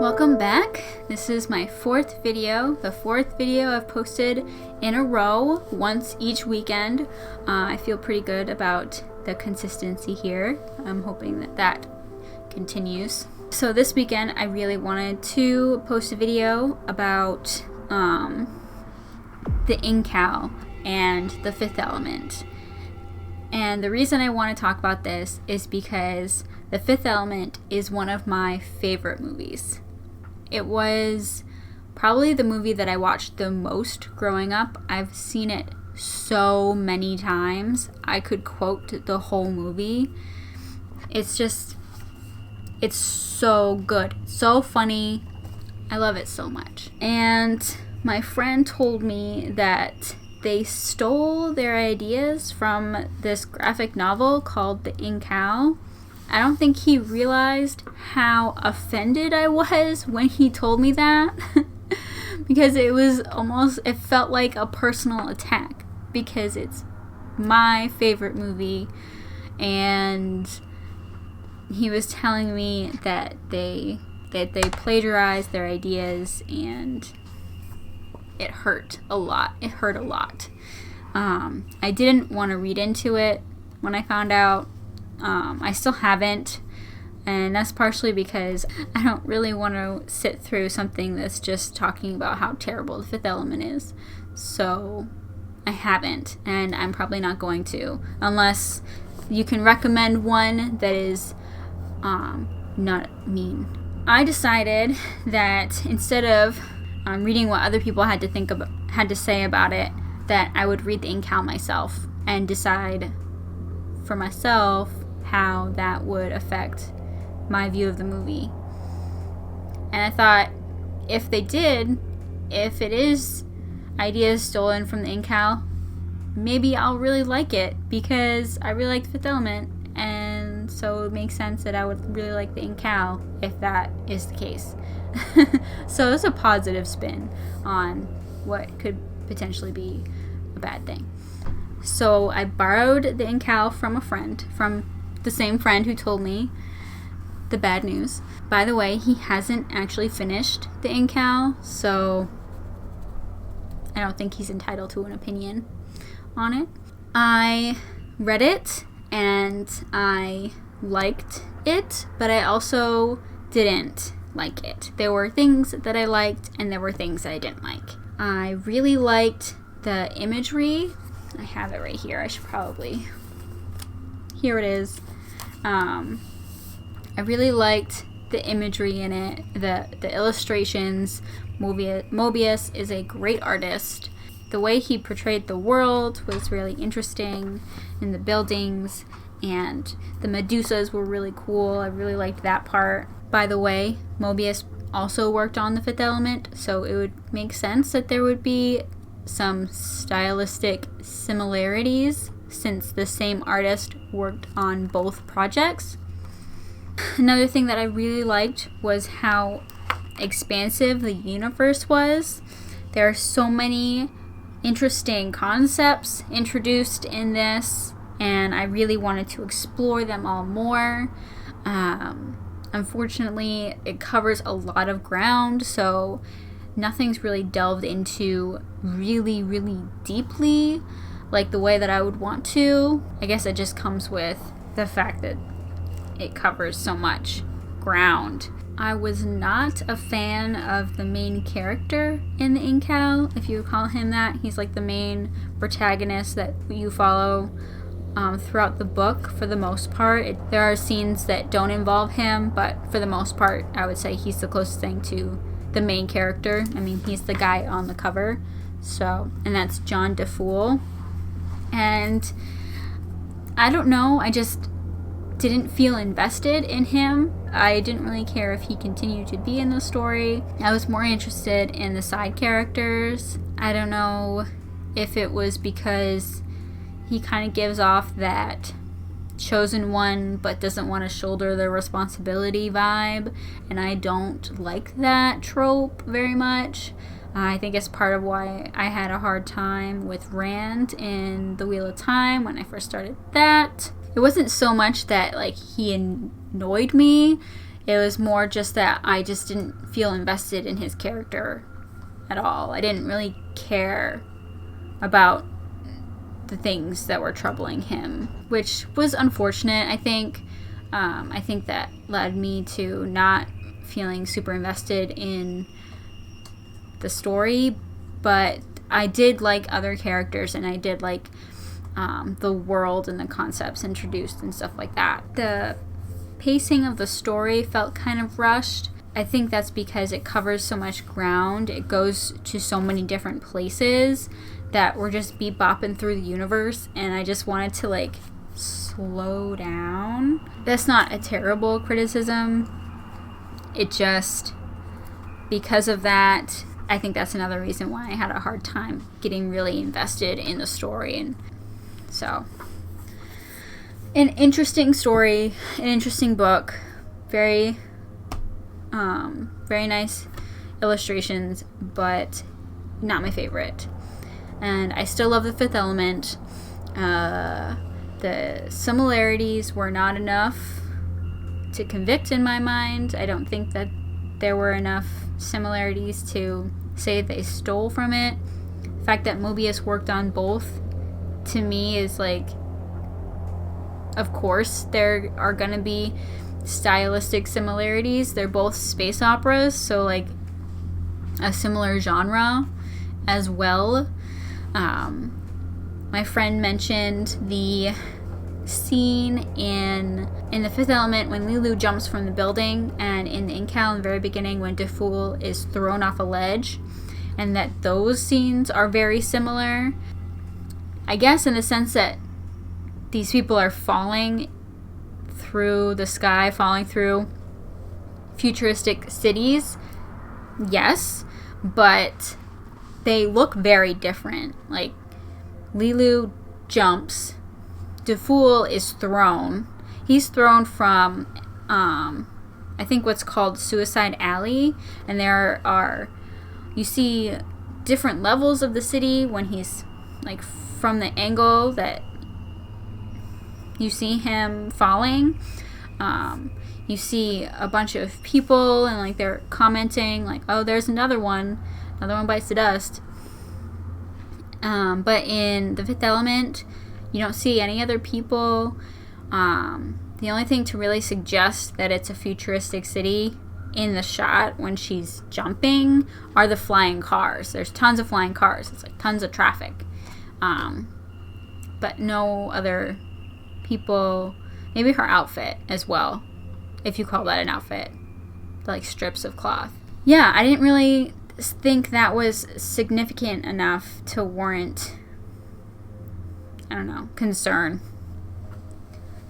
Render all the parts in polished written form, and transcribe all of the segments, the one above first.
Welcome back. This is my fourth video, the fourth video I've posted in a row, once each weekend. I feel pretty good about the consistency here. I'm hoping that continues. So this weekend I really wanted to post a video about the Incal and the Fifth Element. And the reason I want to talk about this is because The Fifth Element is one of my favorite movies. It was probably the movie that I watched the most growing up. I've seen it so many times. I could quote the whole movie. It's so good. So funny. I love it so much. And my friend told me that they stole their ideas from this graphic novel called The Incal. I don't think he realized how offended I was when he told me that. Because it felt like a personal attack. Because it's my favorite movie. And he was telling me that they plagiarized their ideas, and it hurt a lot. It hurt a lot. I didn't want to read into it when I found out. I still haven't, and that's partially because I don't really want to sit through something that's just talking about how terrible The Fifth Element is. So I haven't, and I'm probably not going to, unless you can recommend one that is not mean. I decided that instead of reading what other people had to say about it, that I would read the Incal myself and decide for myself how that would affect my view of the movie. And I thought, if it is ideas stolen from the Incal, maybe I'll really like it, because I really like the Fifth Element, and so it makes sense that I would really like the Incal if that is the case. So it's a positive spin on what could potentially be a bad thing. So I borrowed the Incal from a friend, from the same friend who told me the bad news. By the way, he hasn't actually finished the Incal, so I don't think he's entitled to an opinion on it. I read it and I liked it, but I also didn't like it. There were things that I liked and there were things that I didn't like. I really liked the imagery. I have it right here. I should probably... Here it is. I really liked the imagery in it, the illustrations. Mobius is a great artist. The way he portrayed the world was really interesting, and the buildings and the Medusas were really cool. I really liked that part. By the way, Mobius also worked on The Fifth Element, so it would make sense that there would be some stylistic similarities since the same artist worked on both projects. Another thing that I really liked was how expansive the universe was. There are so many interesting concepts introduced in this, and I really wanted to explore them all more. Unfortunately, it covers a lot of ground, so nothing's really delved into really, really deeply like the way that I would want to. I guess it just comes with the fact that it covers so much ground. I was not a fan of the main character in the Incal, if you call him that. He's like the main protagonist that you follow throughout the book for the most part. There are scenes that don't involve him, but for the most part, I would say he's the closest thing to the main character. I mean, he's the guy on the cover. So, and that's John DeFool. And I don't know, I just didn't feel invested in him. I didn't really care if he continued to be in the story. I was more interested in the side characters. I don't know if it was because he kind of gives off that chosen one but doesn't want to shoulder the responsibility vibe, and I don't like that trope very much. I think it's part of why I had a hard time with Rand in The Wheel of Time when I first started that. It wasn't so much that like he annoyed me. It was more just that I just didn't feel invested in his character at all. I didn't really care about the things that were troubling him, which was unfortunate, I think. I think that led me to not feeling super invested in the story, but I did like other characters, and I did like the world and the concepts introduced and stuff like that. The pacing of the story felt kind of rushed. I think that's because it covers so much ground. It goes to so many different places that we're just bebopping through the universe, and I just wanted to like slow down. That's not a terrible criticism. It just, because of that, I think that's another reason why I had a hard time getting really invested in the story. And so, an interesting story, an interesting book, very nice illustrations, but not my favorite. And I still love The Fifth Element. The similarities were not enough to convict in my mind. I don't think that there were enough similarities to say they stole from it. The fact that Mobius worked on both, to me, is like, of course there are gonna be stylistic similarities. They're both space operas, so like a similar genre as well. My friend mentioned the scene in The Fifth Element when Lilu jumps from the building, and in the Incal in the very beginning when DeFool is thrown off a ledge, and that those scenes are very similar. I guess in the sense that these people are falling through the sky, falling through futuristic cities, yes, but they look very different. Like, Lilu jumps, DeFool is thrown. He's thrown from, I think what's called Suicide Alley, and there are, you see different levels of the city when he's, like, from the angle that you see him falling. You see a bunch of people, and, like, they're commenting, like, oh, there's another one bites the dust. But in The Fifth Element, you don't see any other people. The only thing to really suggest that it's a futuristic city in the shot when she's jumping are the flying cars. There's tons of flying cars. It's like tons of traffic. But no other people. Maybe her outfit as well, if you call that an outfit. Like strips of cloth. Yeah, I didn't really think that was significant enough to warrant, I don't know, concern.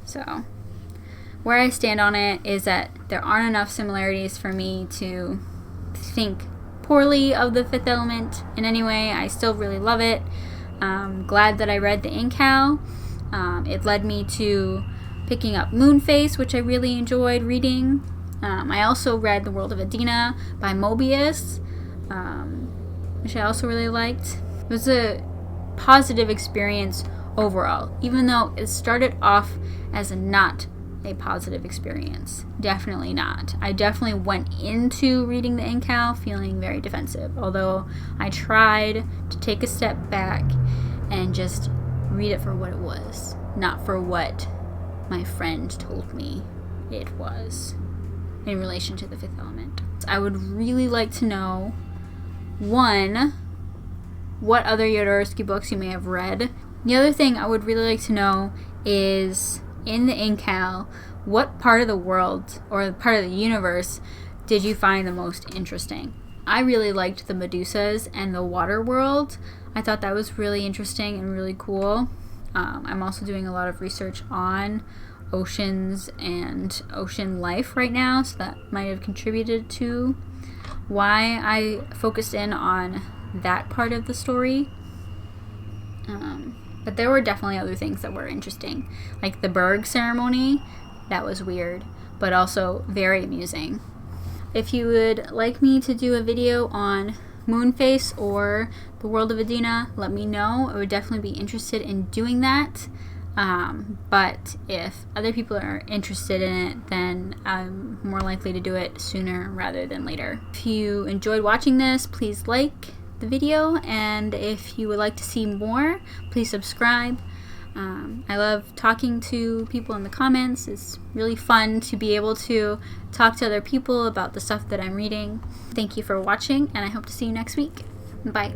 So, where I stand on it is that there aren't enough similarities for me to think poorly of The Fifth Element in any way. I still really love it. I'm glad that I read the Incal. It led me to picking up Moonface, which I really enjoyed reading. I also read The World of Adina by Mobius, which I also really liked. It was a positive experience overall, even though it started off as not a positive experience. Definitely not. I definitely went into reading the Incal feeling very defensive, although I tried to take a step back and just read it for what it was, not for what my friend told me it was in relation to The Fifth Element. I would really like to know, one, what other Jodorowsky books you may have read. The other thing I would really like to know is, in the Incal, what part of the world or part of the universe did you find the most interesting? I really liked the Medusas and the water world. I thought that was really interesting and really cool. I'm also doing a lot of research on oceans and ocean life right now, so that might have contributed to why I focused in on that part of the story. But there were definitely other things that were interesting, like the Berg ceremony. That was weird, but also very amusing. If you would like me to do a video on Moonface or The World of Adina, let me know. I would definitely be interested in doing that. But if other people are interested in it, then I'm more likely to do it sooner rather than later. If you enjoyed watching this, please like the video, and if you would like to see more, please subscribe. I love talking to people in the comments. It's really fun to be able to talk to other people about the stuff that I'm reading. Thank you for watching, and I hope to see you next week. Bye.